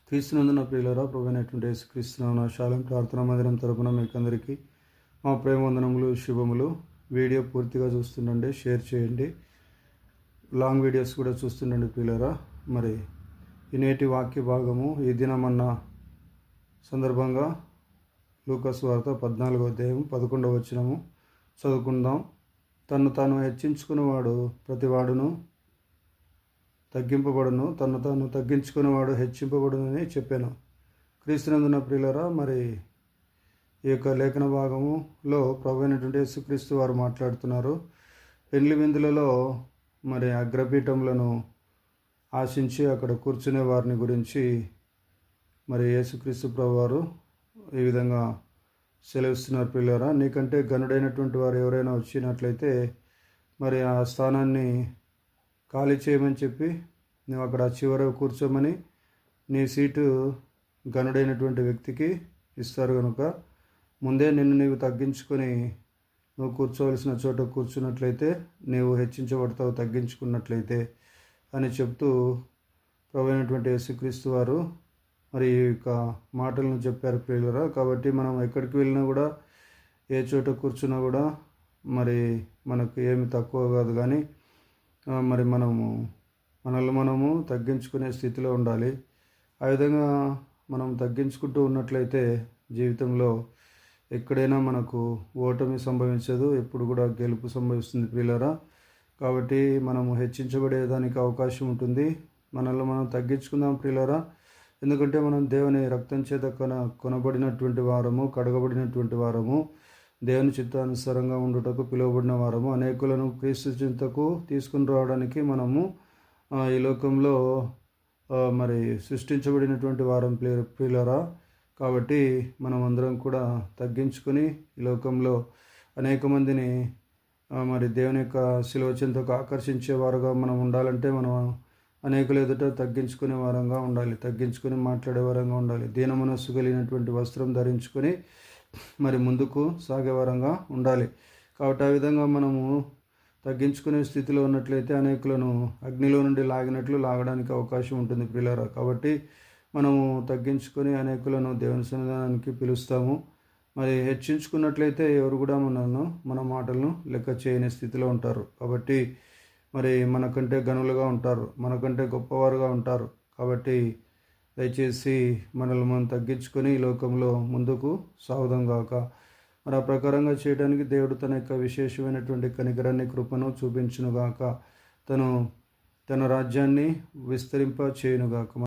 క్రీస్తునందున ప్రియులారా, ప్రభువైనటువంటి యేసుక్రీస్తునామమున షాలోమ్ ప్రార్థనా మందిరం తరపున మీకందరికీ మా ప్రేమ వందనములు, శుభములు. వీడియో పూర్తిగా చూస్తుండండి, షేర్ చేయండి. లాంగ్ వీడియోస్ కూడా చూస్తుండండి ప్రియులారా. మరి ఈ నేటి వాక్య భాగము ఈ దినమన్న సందర్భంగా లూకాసు వార్త 14వ అధ్యాయం 11వ వచనము చదువుకుందాం. తను తాను హెచ్చించుకునేవాడు ప్రతివాడును తగ్గింపబడును, తను తాను తగ్గించుకునేవాడు హెచ్చింపబడునని చెప్పాను. క్రీస్తునందున ప్రియులరా, మరి ఈ యొక్క లేఖన భాగములో ప్రభువైనటువంటి యేసుక్రీస్తు వారు మాట్లాడుతున్నారు. పెళ్లి విందులలో మరి అగ్రపీఠములను ఆశించి అక్కడ కూర్చునే వారిని గురించి మరి యేసుక్రీస్తు ప్రభు వారు ఈ విధంగా సెలవిస్తున్నారు. ప్రియులరా, నీకంటే గనుడైనటువంటి వారు ఎవరైనా వచ్చినట్లయితే మరి ఆ స్థానాన్ని ఖాళీ చేయమని చెప్పి నువ్వు అక్కడ చివర కూర్చోమని నీ సీటు గనుడైనటువంటి వ్యక్తికి ఇస్తారు. కనుక ముందే నిన్ను నీవు తగ్గించుకొని నువ్వు కూర్చోవలసిన చోట కూర్చున్నట్లయితే నీవు హెచ్చించబడతావు, తగ్గించుకున్నట్లయితే అని చెప్తూ ప్రభువైనటువంటి యేసుక్రీస్తు వారు మరి ఈ యొక్క మాటలను చెప్పారు ప్రియులరా. కాబట్టి మనం ఎక్కడికి వెళ్ళినా కూడా, ఏ చోట కూర్చున్నా కూడా మరి మనకు ఏమి తక్కువ కాదు, కానీ మరి మనము తగ్గించుకునే స్థితిలో ఉండాలి. ఆ విధంగా మనం తగ్గించుకుంటూ ఉన్నట్లయితే జీవితంలో ఎక్కడైనా మనకు ఓటమి సంభవించదు, ఎప్పుడు కూడా గెలుపు సంభవిస్తుంది ప్రియులారా. కాబట్టి మనము హెచ్చించబడేదానికి అవకాశం ఉంటుంది. మనల్ని మనం తగ్గించుకుందాం ప్రియులారా. ఎందుకంటే మనం దేవుని రక్తం చేత కొనబడినటువంటి వారము, కడగబడినటువంటి వారము, దేవుని చిత్తానుసారంగా ఉండుటకు పిలువబడిన వారము, అనేకులను క్రీస్తు చింతకు తీసుకుని రావడానికి మనము ఈ లోకంలో మరి సృష్టించబడినటువంటి వారం ప్రియులారా. కాబట్టి మనం అందరం కూడా తగ్గించుకొని ఈ లోకంలో అనేక మందిని మరి దేవుని యొక్క శిలువ చింతకు ఆకర్షించే వారుగా మనం ఉండాలంటే మనం అనేకుల ఎదుట తగ్గించుకునే వారంగా ఉండాలి, తగ్గించుకొని మాట్లాడే వారంగా ఉండాలి. దీన మనస్సు కలిగినటువంటి వస్త్రం ధరించుకొని మరి ముందుకు సాగే వారంగా ఉండాలి. కాబట్టి ఆ విధంగా మనము తగ్గించుకునే స్థితిలో ఉన్నట్లయితే అనేకులను అగ్నిలో నుండి లాగడానికి అవకాశం ఉంటుంది ప్రియులారా. కాబట్టి మనము తగ్గించుకొని అనేకులను దేవుని సన్నిధానానికి పిలుస్తాము. మరి హెచ్చించుకున్నట్లయితే ఎవరు కూడా మన మాటలను లెక్క చేయని స్థితిలో ఉంటారు. కాబట్టి మరి మనకంటే గనులుగా ఉంటారు, మనకంటే గొప్పవారుగా ఉంటారు. కాబట్టి దయచేసి మనల్ని మనం తగ్గించుకొని ఈ లోకంలో ముందుకు సాగుదాం గాక. మరి ఆ ప్రకారంగా చేయడానికి దేవుడు తన యొక్క విశేషమైనటువంటి కనికరాన్ని, కృపను చూపించునుగాక. తన రాజ్యాన్ని విస్తరింప చేయునుగాక.